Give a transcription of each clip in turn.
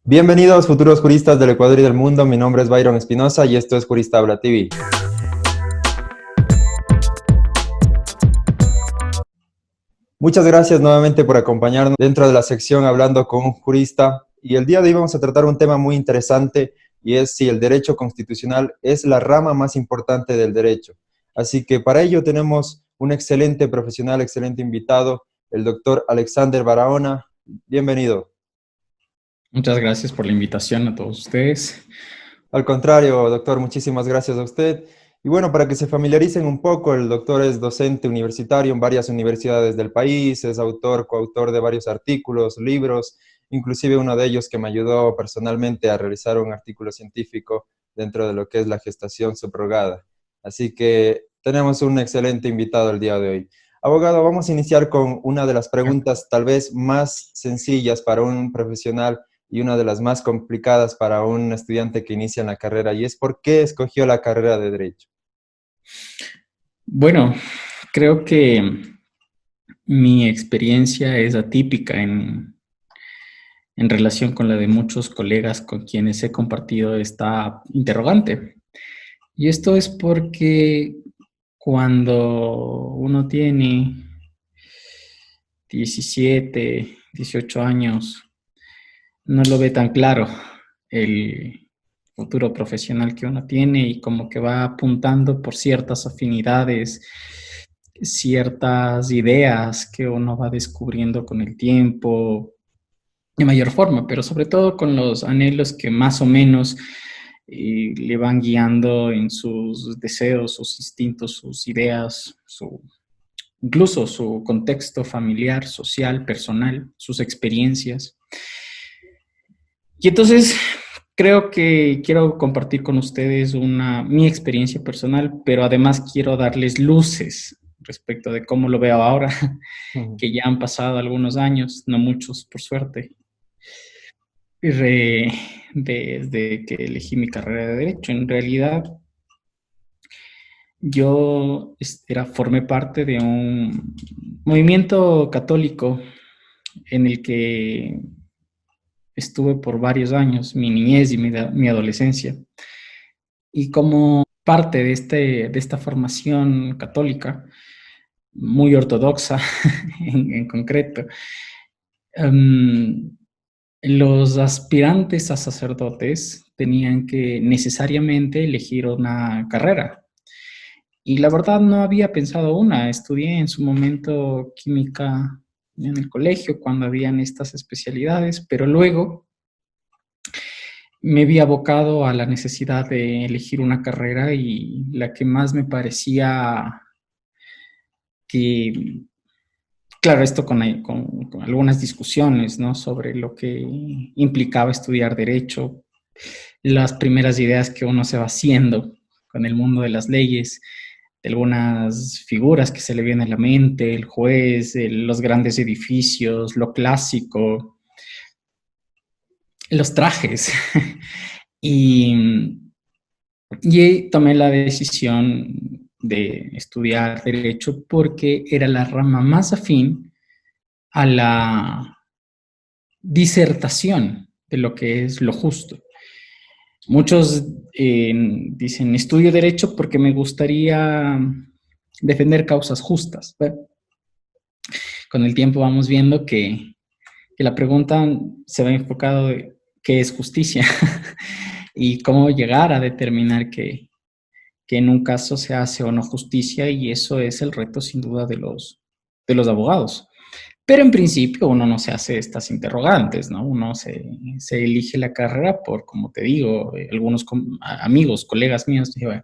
Bienvenidos futuros juristas del Ecuador y del mundo, mi nombre es Byron Espinosa y esto es Jurista Habla TV. Muchas gracias nuevamente por acompañarnos dentro de la sección Hablando con un Jurista, y el día de hoy vamos a tratar un tema muy interesante y es si el derecho constitucional es la rama más importante del derecho. Así que para ello tenemos un excelente profesional, excelente invitado, el doctor Alexander Barahona. Bienvenido. Muchas gracias por la invitación a todos ustedes. Al contrario, doctor, muchísimas gracias a usted. Y bueno, para que se familiaricen un poco, el doctor es docente universitario en varias universidades del país, es autor, coautor de varios artículos, libros, inclusive uno de ellos que me ayudó personalmente a realizar un artículo científico dentro de lo que es la gestación subrogada. Así que tenemos un excelente invitado el día de hoy. Abogado, vamos a iniciar con una de las preguntas tal vez más sencillas para un profesional y una de las más complicadas para un estudiante que inicia en la carrera, y es ¿por qué escogió la carrera de Derecho? Bueno, creo que mi experiencia es atípica en relación con la de muchos colegas con quienes he compartido esta interrogante. Y esto es porque cuando uno tiene 17, 18 años, no lo ve tan claro el futuro profesional que uno tiene y como que va apuntando por ciertas afinidades, ciertas ideas que uno va descubriendo con el tiempo de mayor forma, pero sobre todo con los anhelos que más o menos le van guiando en sus deseos, sus instintos, sus ideas, incluso su contexto familiar, social, personal, sus experiencias. Y entonces creo que quiero compartir con ustedes mi experiencia personal, pero además quiero darles luces respecto de cómo lo veo ahora, que ya han pasado algunos años, no muchos por suerte, desde que elegí mi carrera de Derecho. En realidad, yo formé parte de un movimiento católico en el que estuve por varios años, mi niñez y mi adolescencia. Y como parte de esta formación católica, muy ortodoxa en concreto, um, los aspirantes a sacerdotes tenían que necesariamente elegir una carrera. Y la verdad no había pensado una. Estudié en su momento química en el colegio cuando habían estas especialidades, pero luego me vi abocado a la necesidad de elegir una carrera y la que más me parecía que, claro, esto con algunas discusiones, ¿no? Sobre lo que implicaba estudiar derecho, las primeras ideas que uno se va haciendo con el mundo de las leyes, de algunas figuras que se le vienen a la mente, el juez, los grandes edificios, lo clásico, los trajes. y, y tomé la decisión de estudiar Derecho porque era la rama más afín a la disertación de lo que es lo justo. Muchos dicen, estudio Derecho porque me gustaría defender causas justas. Bueno, con el tiempo vamos viendo que la pregunta se va enfocado de qué es justicia y cómo llegar a determinar que en un caso se hace o no justicia, y eso es el reto sin duda de los abogados. Pero en principio uno no se hace estas interrogantes, ¿no? Uno se elige la carrera por, como te digo, algunos amigos, colegas míos, dije, bueno,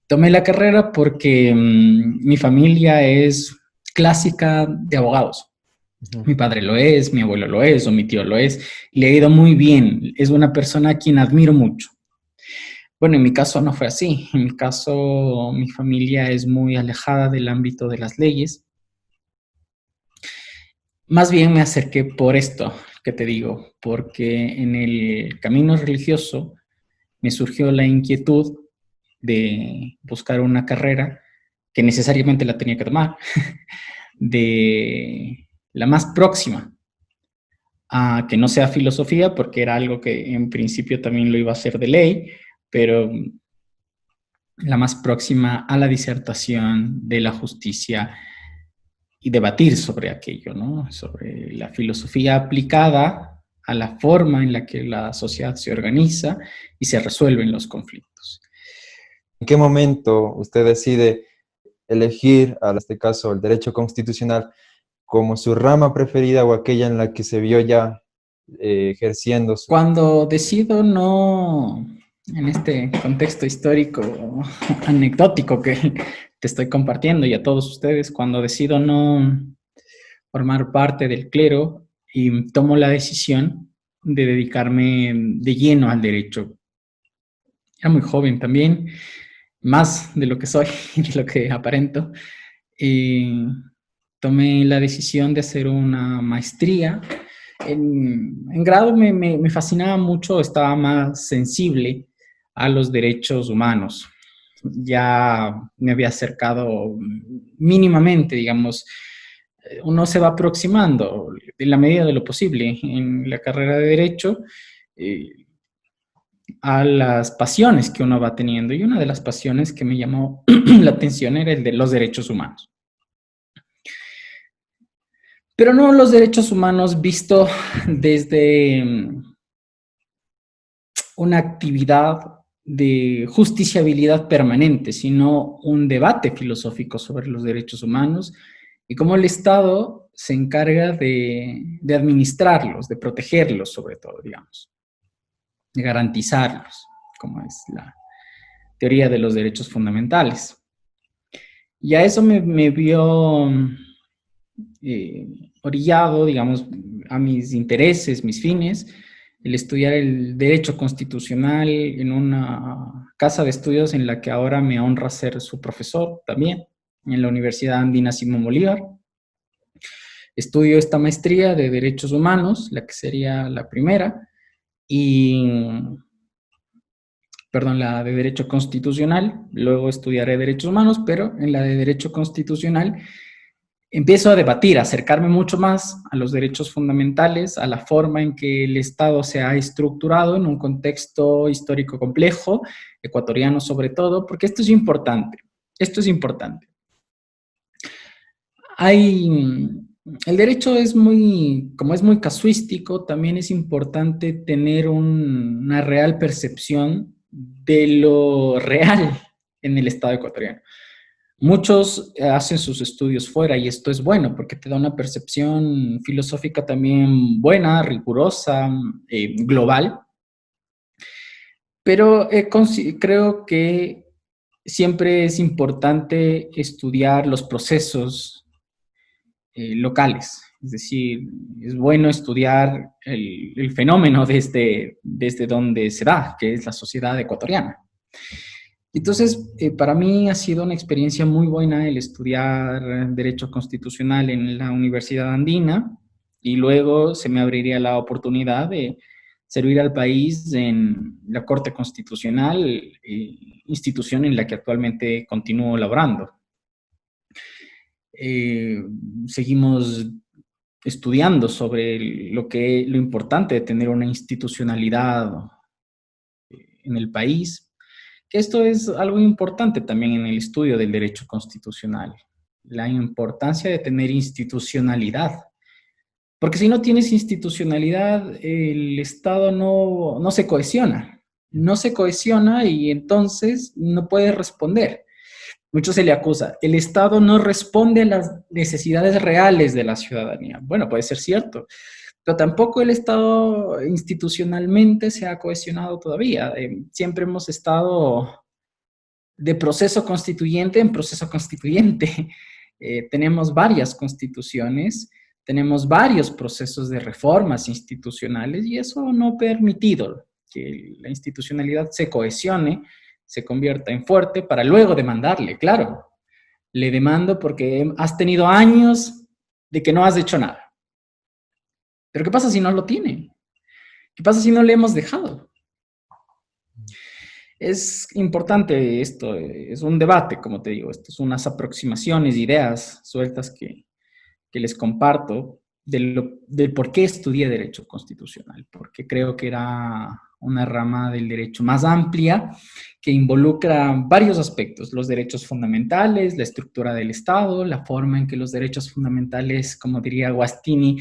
tomé la carrera porque mi familia es clásica de abogados. Mi padre lo es, mi abuelo lo es, o mi tío lo es, y le ha ido muy bien. Es una persona a quien admiro mucho. Bueno, en mi caso no fue así. En mi caso, mi familia es muy alejada del ámbito de las leyes. Más bien me acerqué por esto que te digo, porque en el camino religioso me surgió la inquietud de buscar una carrera que necesariamente la tenía que tomar, de la más próxima a que no sea filosofía, porque era algo que en principio también lo iba a hacer de ley, pero la más próxima a la disertación de la justicia y debatir sobre aquello, ¿no? Sobre la filosofía aplicada a la forma en la que la sociedad se organiza y se resuelven los conflictos. ¿En qué momento usted decide elegir, en este caso, el derecho constitucional como su rama preferida o aquella en la que se vio ya ejerciendo su... Cuando decido no, en este contexto histórico anecdótico que te estoy compartiendo y a todos ustedes, cuando decido no formar parte del clero y tomo la decisión de dedicarme de lleno al derecho. Era muy joven también, más de lo que soy, de lo que aparento. Y tomé la decisión de hacer una maestría. En grado me fascinaba mucho, estaba más sensible a los derechos humanos. Ya me había acercado mínimamente, digamos, uno se va aproximando en la medida de lo posible en la carrera de Derecho eh, a las pasiones que uno va teniendo. Y una de las pasiones que me llamó la atención era el de los derechos humanos. Pero no los derechos humanos visto desde una actividad de justiciabilidad permanente, sino un debate filosófico sobre los derechos humanos y cómo el Estado se encarga de administrarlos, de protegerlos sobre todo, digamos, de garantizarlos, como es la teoría de los derechos fundamentales. Y a eso me vio orillado, digamos, a mis intereses, mis fines, el estudiar el derecho constitucional en una casa de estudios en la que ahora me honra ser su profesor también, en la Universidad Andina Simón Bolívar. Estudio esta maestría de Derechos Humanos, la que sería la primera, y, perdón, la de Derecho Constitucional, luego estudiaré Derechos Humanos, pero en la de Derecho Constitucional empiezo a debatir, a acercarme mucho más a los derechos fundamentales, a la forma en que el Estado se ha estructurado en un contexto histórico complejo, ecuatoriano sobre todo, porque esto es importante. Esto es importante. El derecho es muy, como es muy casuístico, también es importante tener una real percepción de lo real en el Estado ecuatoriano. Muchos hacen sus estudios fuera y esto es bueno porque te da una percepción filosófica también buena, rigurosa, global, pero creo que siempre es importante estudiar los procesos locales, es decir, es bueno estudiar el fenómeno desde donde se da, que es la sociedad ecuatoriana. Entonces, para mí ha sido una experiencia muy buena el estudiar Derecho Constitucional en la Universidad Andina y luego se me abriría la oportunidad de servir al país en la Corte Constitucional, institución en la que actualmente continúo laborando. Seguimos estudiando sobre lo importante de tener una institucionalidad en el país, que esto es algo importante también en el estudio del derecho constitucional, la importancia de tener institucionalidad. Porque si no tienes institucionalidad, el Estado no se cohesiona. No se cohesiona y entonces no puede responder. Mucho se le acusa, el Estado no responde a las necesidades reales de la ciudadanía. Bueno, puede ser cierto, pero tampoco el Estado institucionalmente se ha cohesionado todavía. Siempre hemos estado de proceso constituyente en proceso constituyente. Tenemos varias constituciones, tenemos varios procesos de reformas institucionales y eso no ha permitido que la institucionalidad se cohesione, se convierta en fuerte para luego demandarle. Claro, le demando porque has tenido años de que no has hecho nada. Pero ¿qué pasa si no lo tiene? ¿Qué pasa si no le hemos dejado? Es importante esto, es un debate, como te digo, esto son unas aproximaciones, ideas sueltas que les comparto del por qué estudié Derecho Constitucional, porque creo que era una rama del derecho más amplia que involucra varios aspectos: los derechos fundamentales, la estructura del Estado, la forma en que los derechos fundamentales, como diría Guastini,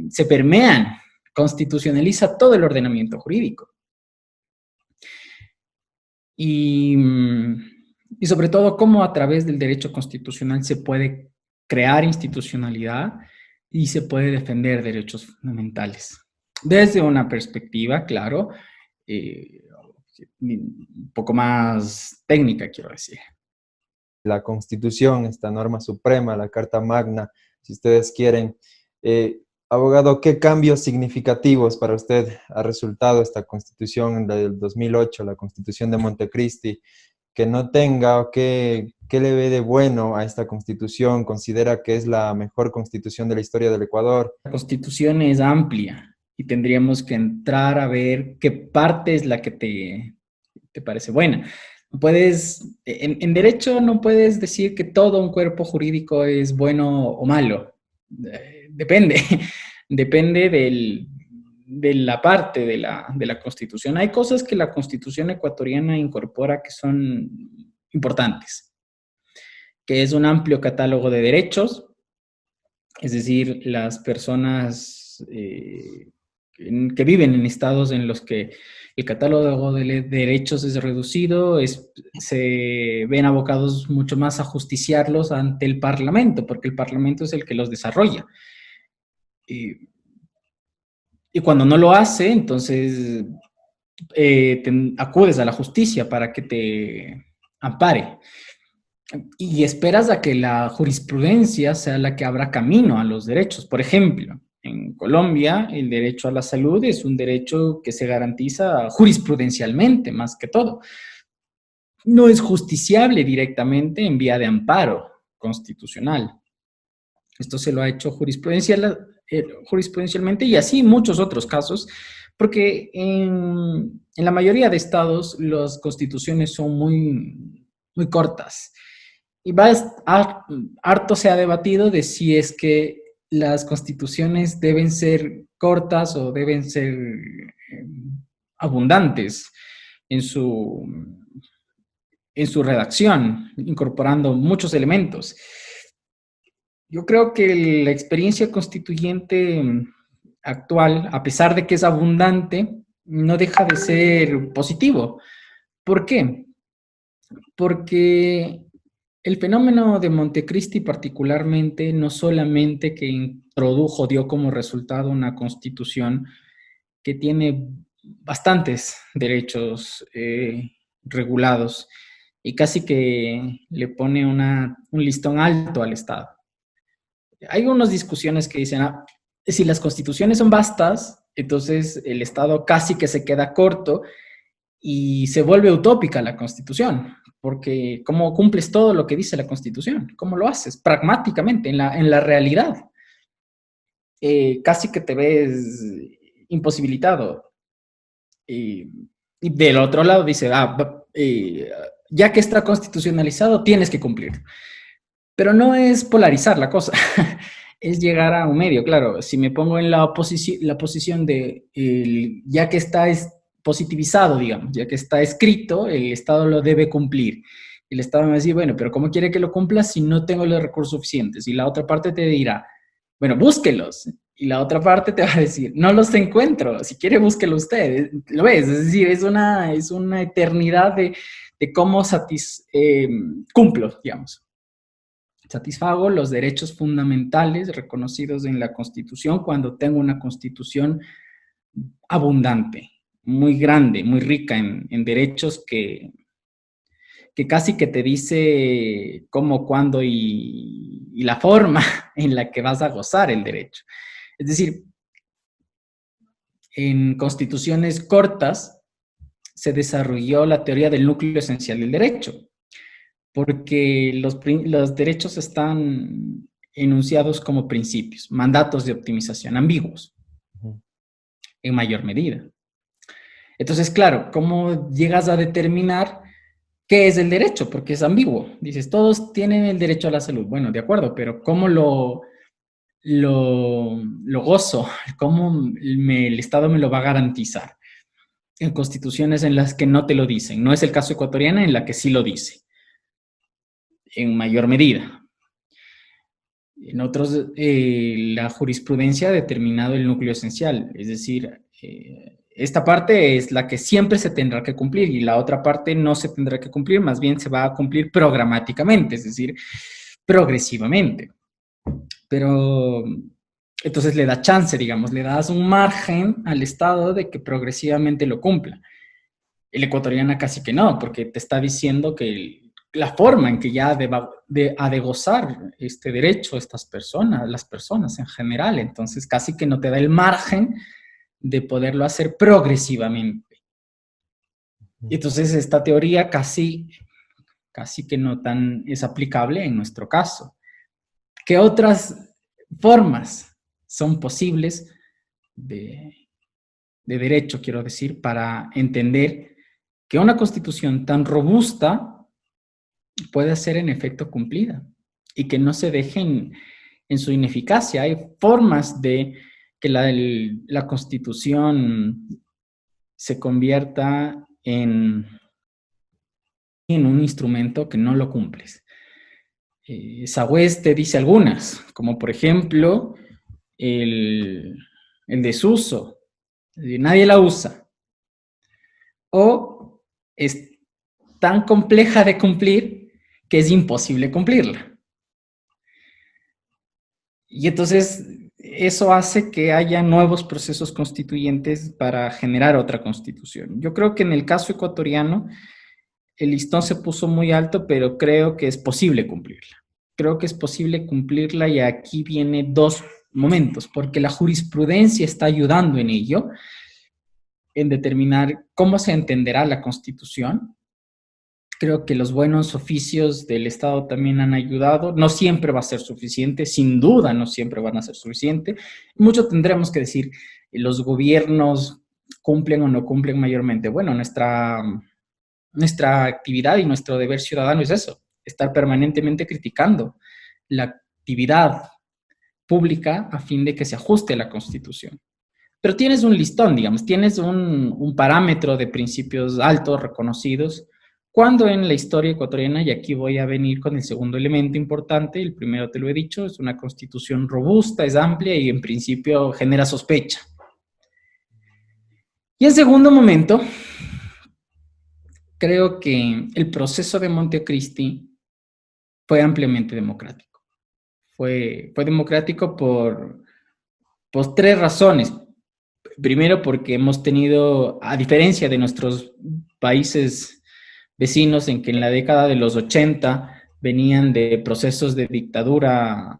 se permean, constitucionaliza todo el ordenamiento jurídico. Y sobre todo, cómo a través del derecho constitucional se puede crear institucionalidad y se puede defender derechos fundamentales. Desde una perspectiva, claro, un poco más técnica, quiero decir. La Constitución, esta norma suprema, la Carta Magna, si ustedes quieren. Abogado, ¿qué cambios significativos para usted ha resultado esta Constitución del 2008, la Constitución de Montecristi, que no tenga o qué le ve de bueno a esta Constitución? ¿Considera que es la mejor Constitución de la historia del Ecuador? La Constitución es amplia y tendríamos que entrar a ver qué parte es la que te parece buena. En derecho no puedes decir que todo un cuerpo jurídico es bueno o malo. Depende, depende de la parte de la Constitución. Hay cosas que la Constitución ecuatoriana incorpora que son importantes, que es un amplio catálogo de derechos, es decir, las personas que viven en estados en los que el catálogo de derechos es reducido, se ven abocados mucho más a justiciarlos ante el Parlamento, porque el Parlamento es el que los desarrolla. Y cuando no lo hace, entonces acudes a la justicia para que te ampare. Y esperas a que la jurisprudencia sea la que abra camino a los derechos. Por ejemplo, en Colombia, el derecho a la salud es un derecho que se garantiza jurisprudencialmente, más que todo. No es justiciable directamente en vía de amparo constitucional. Esto se lo ha hecho jurisprudencialmente, y así muchos otros casos, porque en la mayoría de estados las constituciones son muy, muy cortas. Y harto se ha debatido de si es que las constituciones deben ser cortas o deben ser abundantes en su redacción, incorporando muchos elementos. Yo creo que la experiencia constituyente actual, a pesar de que es abundante, no deja de ser positivo. ¿Por qué? Porque el fenómeno de Montecristi particularmente, no solamente que dio como resultado una constitución que tiene bastantes derechos regulados y casi que le pone un listón alto al Estado. Hay unas discusiones que dicen, si las constituciones son vastas, entonces el Estado casi que se queda corto y se vuelve utópica la Constitución, porque ¿cómo cumples todo lo que dice la Constitución? ¿Cómo lo haces? Pragmáticamente, en la realidad. Casi que te ves imposibilitado. Y del otro lado dice, ya que está constitucionalizado, tienes que cumplir. Pero no es polarizar la cosa, es llegar a un medio. Claro, si me pongo en la posición de, ya que está positivizado, digamos, ya que está escrito, el Estado lo debe cumplir. El Estado me va a decir, bueno, pero ¿cómo quiere que lo cumpla si no tengo los recursos suficientes? Y la otra parte te dirá, bueno, búsquelos. Y la otra parte te va a decir, no los encuentro, si quiere búsquelo usted. ¿Lo ves? Es decir, es una eternidad de cómo cumplo, digamos. Satisfago los derechos fundamentales reconocidos en la Constitución cuando tengo una Constitución abundante, muy grande, muy rica en derechos que casi que te dice cómo, cuándo y la forma en la que vas a gozar el derecho. Es decir, en constituciones cortas se desarrolló la teoría del núcleo esencial del derecho, porque los derechos están enunciados como principios, mandatos de optimización ambiguos, en mayor medida. Entonces, claro, ¿cómo llegas a determinar qué es el derecho? Porque es ambiguo. Dices, todos tienen el derecho a la salud. Bueno, de acuerdo, pero ¿cómo lo lo gozo, cómo el Estado me lo va a garantizar. En constituciones en las que no te lo dicen. No es el caso ecuatoriano, en la que sí lo dice, en mayor medida. En otros, la jurisprudencia ha determinado el núcleo esencial, es decir, esta parte es la que siempre se tendrá que cumplir y la otra parte no se tendrá que cumplir, más bien se va a cumplir programáticamente, es decir, progresivamente. Pero entonces le da chance, digamos, le das un margen al Estado de que progresivamente lo cumpla. El ecuatoriano casi que no, porque te está diciendo que la forma en que ya ha de gozar este derecho estas personas, las personas en general, entonces casi que no te da el margen de poderlo hacer progresivamente. Y entonces esta teoría casi que no tan es aplicable en nuestro caso. ¿Qué otras formas son posibles de derecho, quiero decir, para entender que una constitución tan robusta puede ser en efecto cumplida y que no se dejen en su ineficacia? Hay formas de que la constitución se convierta en un instrumento que no lo cumples. Sagüez te dice algunas, como por ejemplo el desuso, nadie la usa, o es tan compleja de cumplir que es imposible cumplirla. Y entonces eso hace que haya nuevos procesos constituyentes para generar otra constitución. Yo creo que en el caso ecuatoriano el listón se puso muy alto, pero creo que es posible cumplirla. Creo que es posible cumplirla y aquí viene dos momentos, porque la jurisprudencia está ayudando en ello, en determinar cómo se entenderá la Constitución. Creo que los buenos oficios del Estado también han ayudado. No siempre va a ser suficiente, sin duda no siempre van a ser suficiente. Mucho tendremos que decir, los gobiernos cumplen o no cumplen mayormente. Bueno, nuestra actividad y nuestro deber ciudadano es eso, estar permanentemente criticando la actividad pública a fin de que se ajuste a la Constitución. Pero tienes un listón, digamos, tienes un parámetro de principios altos, reconocidos, cuando en la historia ecuatoriana, y aquí voy a venir con el segundo elemento importante, el primero te lo he dicho, es una constitución robusta, es amplia y en principio genera sospecha. Y en segundo momento, creo que el proceso de Montecristi fue ampliamente democrático. Fue democrático por tres razones. Primero, porque hemos tenido, a diferencia de nuestros países vecinos, en que en la década de los 80 venían de procesos de dictadura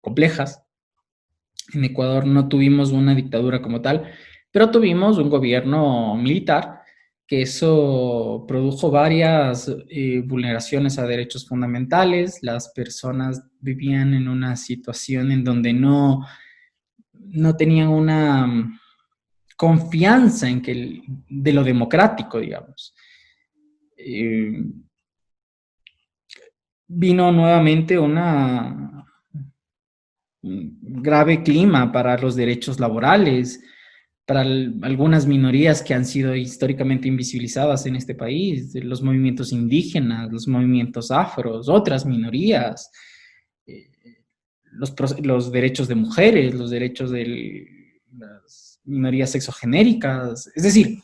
complejas. En Ecuador no tuvimos una dictadura como tal, pero tuvimos un gobierno militar, que eso produjo varias vulneraciones a derechos fundamentales. Las personas vivían en una situación en donde no tenían una confianza en que de lo democrático, digamos. Vino nuevamente un grave clima para los derechos laborales, para algunas minorías que han sido históricamente invisibilizadas en este país, los movimientos indígenas, los movimientos afros, otras minorías, los derechos de mujeres, los derechos de las minorías sexogenéricas. Es decir,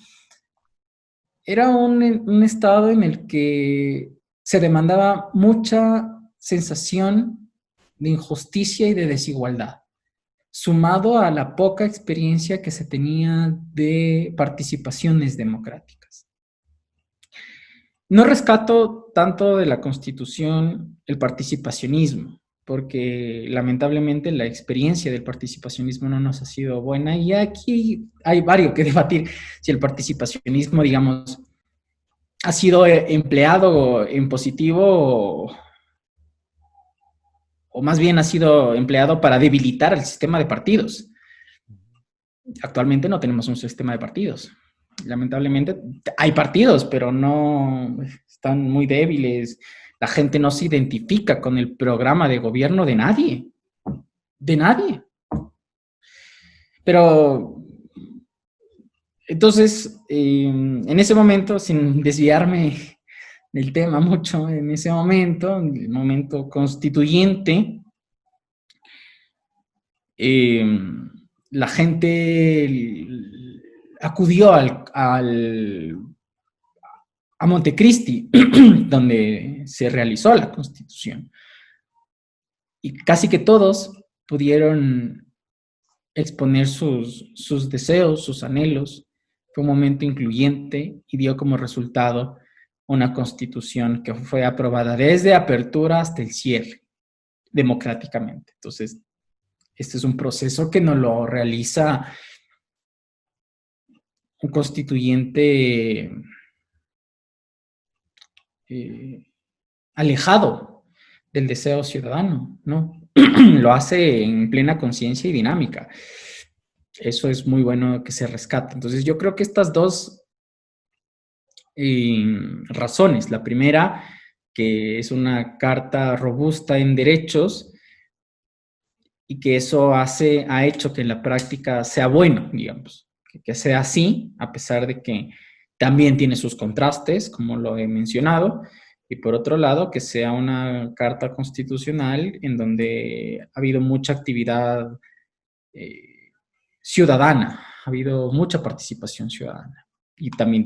era un estado en el que se demandaba mucha sensación de injusticia y de desigualdad, sumado a la poca experiencia que se tenía de participaciones democráticas. No rescato tanto de la Constitución el participacionismo, porque lamentablemente la experiencia del participacionismo no nos ha sido buena y aquí hay varios que debatir si el participacionismo, digamos, ha sido empleado en positivo o más bien ha sido empleado para debilitar el sistema de partidos. Actualmente no tenemos un sistema de partidos. Lamentablemente hay partidos, pero no están muy débiles. La gente no se identifica con el programa de gobierno de nadie. De nadie. Pero, entonces, en ese momento, sin desviarme del tema mucho, en ese momento, el momento constituyente, la gente acudió a Montecristi, donde se realizó la Constitución. Y casi que todos pudieron exponer sus deseos, sus anhelos. Fue un momento incluyente y dio como resultado una Constitución que fue aprobada desde apertura hasta el cierre, democráticamente. Entonces, este es un proceso que no lo realiza un constituyente alejado del deseo ciudadano, ¿no? Lo hace en plena conciencia y dinámica. Eso es muy bueno que se rescate. Entonces, yo creo que estas dos razones. La primera, que es una carta robusta en derechos y que eso ha hecho que en la práctica sea bueno, digamos, que sea así, a pesar de que también tiene sus contrastes, como lo he mencionado, y por otro lado, que sea una carta constitucional en donde ha habido mucha actividad ciudadana, ha habido mucha participación ciudadana. Y también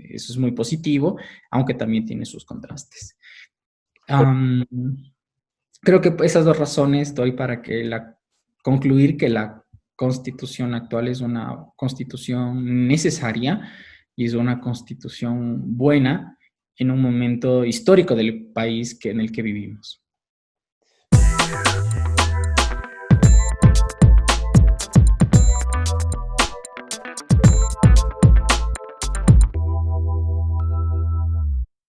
eso es muy positivo, aunque también tiene sus contrastes. Creo que esas dos razones doy para concluir que la constitución actual es una constitución necesaria y es una constitución buena en un momento histórico del país en el que vivimos.